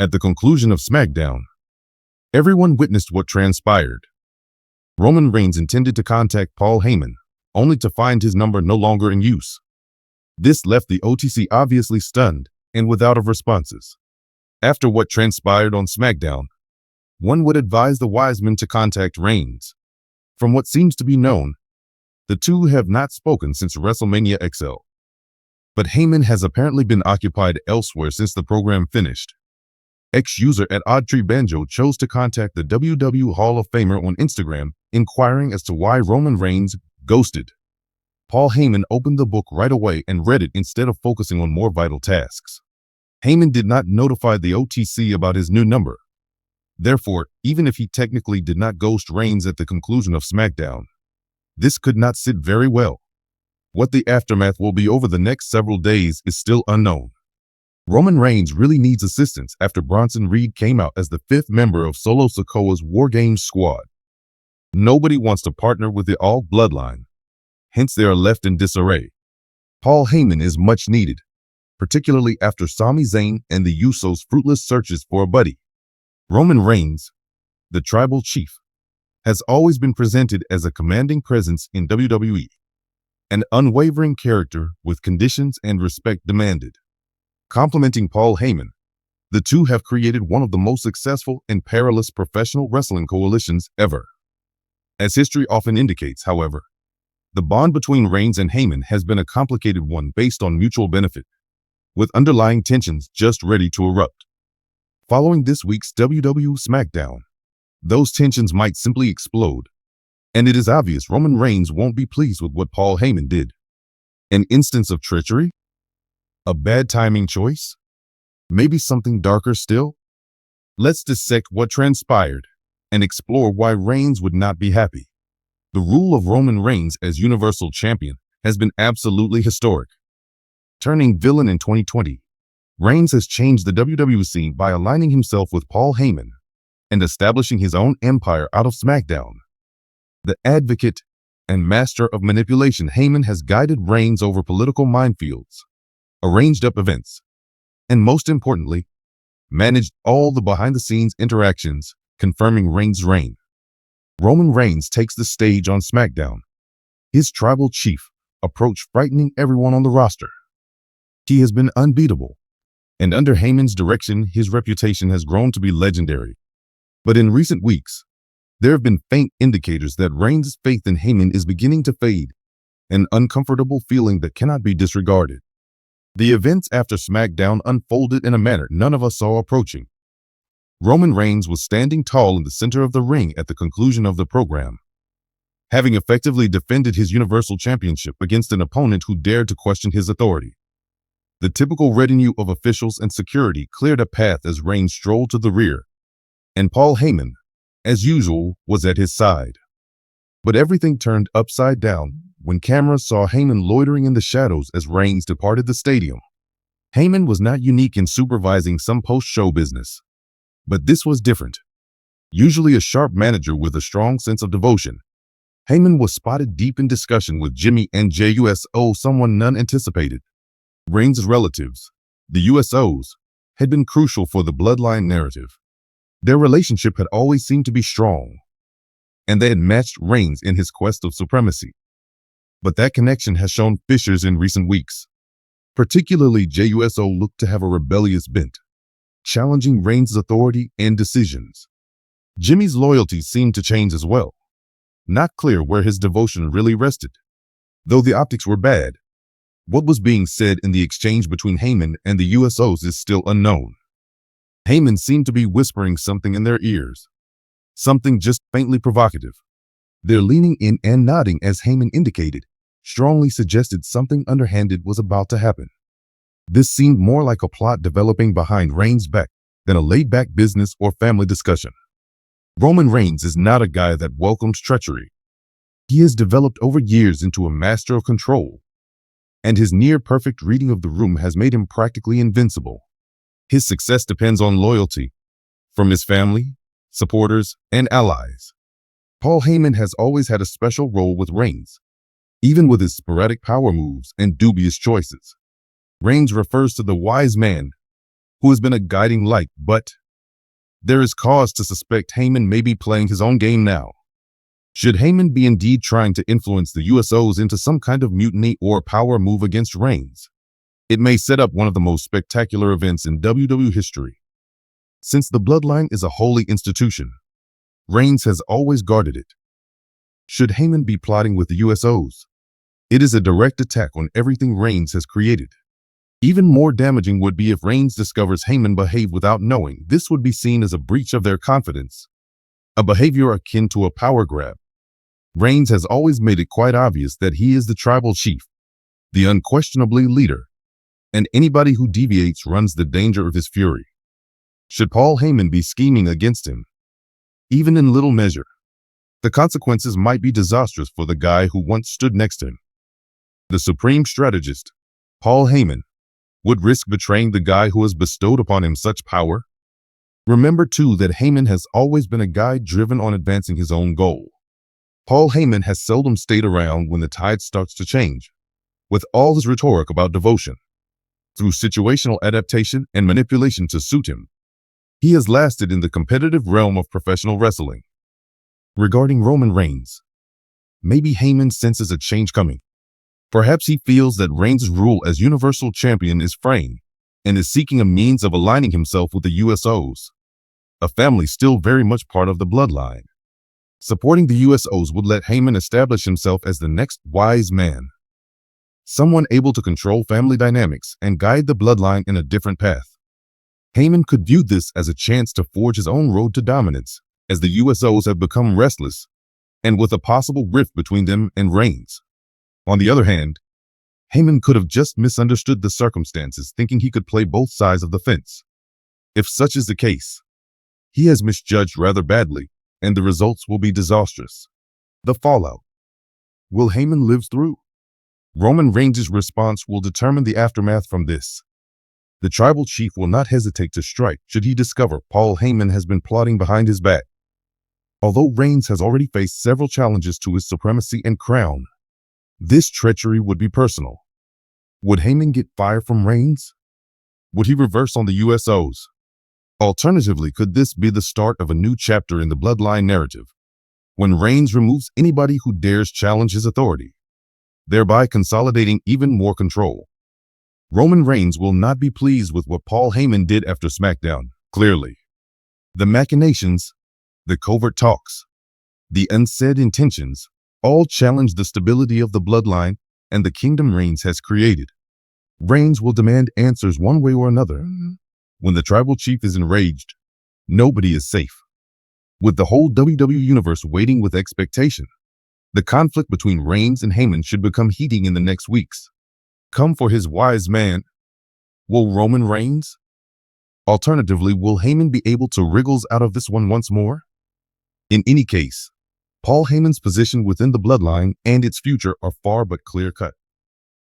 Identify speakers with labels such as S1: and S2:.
S1: At the conclusion of SmackDown, everyone witnessed what transpired. Roman Reigns intended to contact Paul Heyman, only to find his number no longer in use. This left the OTC obviously stunned and without responses. After what transpired on SmackDown, one would advise the wise men to contact Reigns. From what seems to be known, the two have not spoken since WrestleMania XL. But Heyman has apparently been occupied elsewhere since the program finished. Ex-user at Oddtree Banjo chose to contact the WWE Hall of Famer on Instagram, inquiring as to why Roman Reigns ghosted. Paul Heyman opened the book right away and read it instead of focusing on more vital tasks. Heyman did not notify the OTC about his new number. Therefore, even if he technically did not ghost Reigns at the conclusion of SmackDown, this could not sit very well. What the aftermath will be over the next several days is still unknown. Roman Reigns really needs assistance after Bronson Reed came out as the fifth member of Solo Sikoa's War Games squad. Nobody wants to partner with the All Bloodline, hence they are left in disarray. Paul Heyman is much needed, particularly after Sami Zayn and the Usos' fruitless searches for a buddy. Roman Reigns, the tribal chief, has always been presented as a commanding presence in WWE, an unwavering character with conditions and respect demanded. Complementing Paul Heyman, the two have created one of the most successful and perilous professional wrestling coalitions ever. As history often indicates, however, the bond between Reigns and Heyman has been a complicated one based on mutual benefit, with underlying tensions just ready to erupt. Following this week's WWE SmackDown, those tensions might simply explode, and it is obvious Roman Reigns won't be pleased with what Paul Heyman did. An instance of treachery? A bad timing choice? Maybe something darker still? Let's dissect what transpired and explore why Reigns would not be happy. The rule of Roman Reigns as Universal Champion has been absolutely historic. Turning villain in 2020, Reigns has changed the WWE scene by aligning himself with Paul Heyman and establishing his own empire out of SmackDown. The advocate and master of manipulation, Heyman has guided Reigns over political minefields, arranged up events, and most importantly, managed all the behind-the-scenes interactions, confirming Reigns' reign. Roman Reigns takes the stage on SmackDown, his tribal chief approach frightening everyone on the roster. He has been unbeatable, and under Heyman's direction, his reputation has grown to be legendary. But in recent weeks, there have been faint indicators that Reigns' faith in Heyman is beginning to fade, an uncomfortable feeling that cannot be disregarded. The events after SmackDown unfolded in a manner none of us saw approaching. Roman Reigns was standing tall in the center of the ring at the conclusion of the program, having effectively defended his Universal Championship against an opponent who dared to question his authority. The typical retinue of officials and security cleared a path as Reigns strolled to the rear, and Paul Heyman, as usual, was at his side. But everything turned upside down when cameras saw Heyman loitering in the shadows as Reigns departed the stadium. Heyman was not unique in supervising some post-show business, but this was different. Usually a sharp manager with a strong sense of devotion, Heyman was spotted deep in discussion with Jimmy and JUSO, someone none anticipated. Reigns' relatives, the USOs, had been crucial for the bloodline narrative. Their relationship had always seemed to be strong, and they had matched Reigns in his quest of supremacy. But that connection has shown fissures in recent weeks. Particularly, JUSO looked to have a rebellious bent, challenging Reigns' authority and decisions. Jimmy's loyalties seemed to change as well. Not clear where his devotion really rested. Though the optics were bad, what was being said in the exchange between Heyman and the USOs is still unknown. Heyman seemed to be whispering something in their ears, something just faintly provocative. Their leaning in and nodding, as Heyman indicated, strongly suggested something underhanded was about to happen. This seemed more like a plot developing behind Reigns' back than a laid-back business or family discussion. Roman Reigns is not a guy that welcomes treachery. He has developed over years into a master of control, and his near-perfect reading of the room has made him practically invincible. His success depends on loyalty from his family, supporters, and allies. Paul Heyman has always had a special role with Reigns, even with his sporadic power moves and dubious choices. Reigns refers to the wise man who has been a guiding light, but there is cause to suspect Heyman may be playing his own game now. Should Heyman be indeed trying to influence the USOs into some kind of mutiny or power move against Reigns, it may set up one of the most spectacular events in WWE history. Since the bloodline is a holy institution, Reigns has always guarded it. Should Heyman be plotting with the USOs, it is a direct attack on everything Reigns has created. Even more damaging would be if Reigns discovers Heyman behaved without knowing. This would be seen as a breach of their confidence, a behavior akin to a power grab. Reigns has always made it quite obvious that he is the tribal chief, the unquestionably leader, and anybody who deviates runs the danger of his fury. Should Paul Heyman be scheming against him, even in little measure, the consequences might be disastrous for the guy who once stood next to him. The supreme strategist, Paul Heyman, would risk betraying the guy who has bestowed upon him such power. Remember too that Heyman has always been a guy driven on advancing his own goal. Paul Heyman has seldom stayed around when the tide starts to change. With all his rhetoric about devotion, through situational adaptation and manipulation to suit him, he has lasted in the competitive realm of professional wrestling. Regarding Roman Reigns, maybe Heyman senses a change coming. Perhaps he feels that Reigns' rule as Universal Champion is fraying and is seeking a means of aligning himself with the USOs, a family still very much part of the bloodline. Supporting the USOs would let Heyman establish himself as the next wise man, someone able to control family dynamics and guide the bloodline in a different path. Heyman could view this as a chance to forge his own road to dominance, as the USOs have become restless, and with a possible rift between them and Reigns. On the other hand, Heyman could have just misunderstood the circumstances, thinking he could play both sides of the fence. If such is the case, he has misjudged rather badly, and the results will be disastrous. The fallout. Will Heyman live through? Roman Reigns' response will determine the aftermath from this. The tribal chief will not hesitate to strike should he discover Paul Heyman has been plotting behind his back. Although Reigns has already faced several challenges to his supremacy and crown, this treachery would be personal. Would Heyman get fire from Reigns? Would he reverse on the USOs? Alternatively, could this be the start of a new chapter in the bloodline narrative, when Reigns removes anybody who dares challenge his authority, thereby consolidating even more control? Roman Reigns will not be pleased with what Paul Heyman did after SmackDown, clearly. The machinations, the covert talks, the unsaid intentions, all challenge the stability of the bloodline and the kingdom Reigns has created. Reigns will demand answers one way or another. When the tribal chief is enraged, nobody is safe. With the whole WWE Universe waiting with expectation, the conflict between Reigns and Heyman should become heating in the next weeks. Come for his wise man. Will Roman Reigns? Alternatively, will Heyman be able to wriggle out of this one once more? In any case, Paul Heyman's position within the bloodline and its future are far but clear-cut.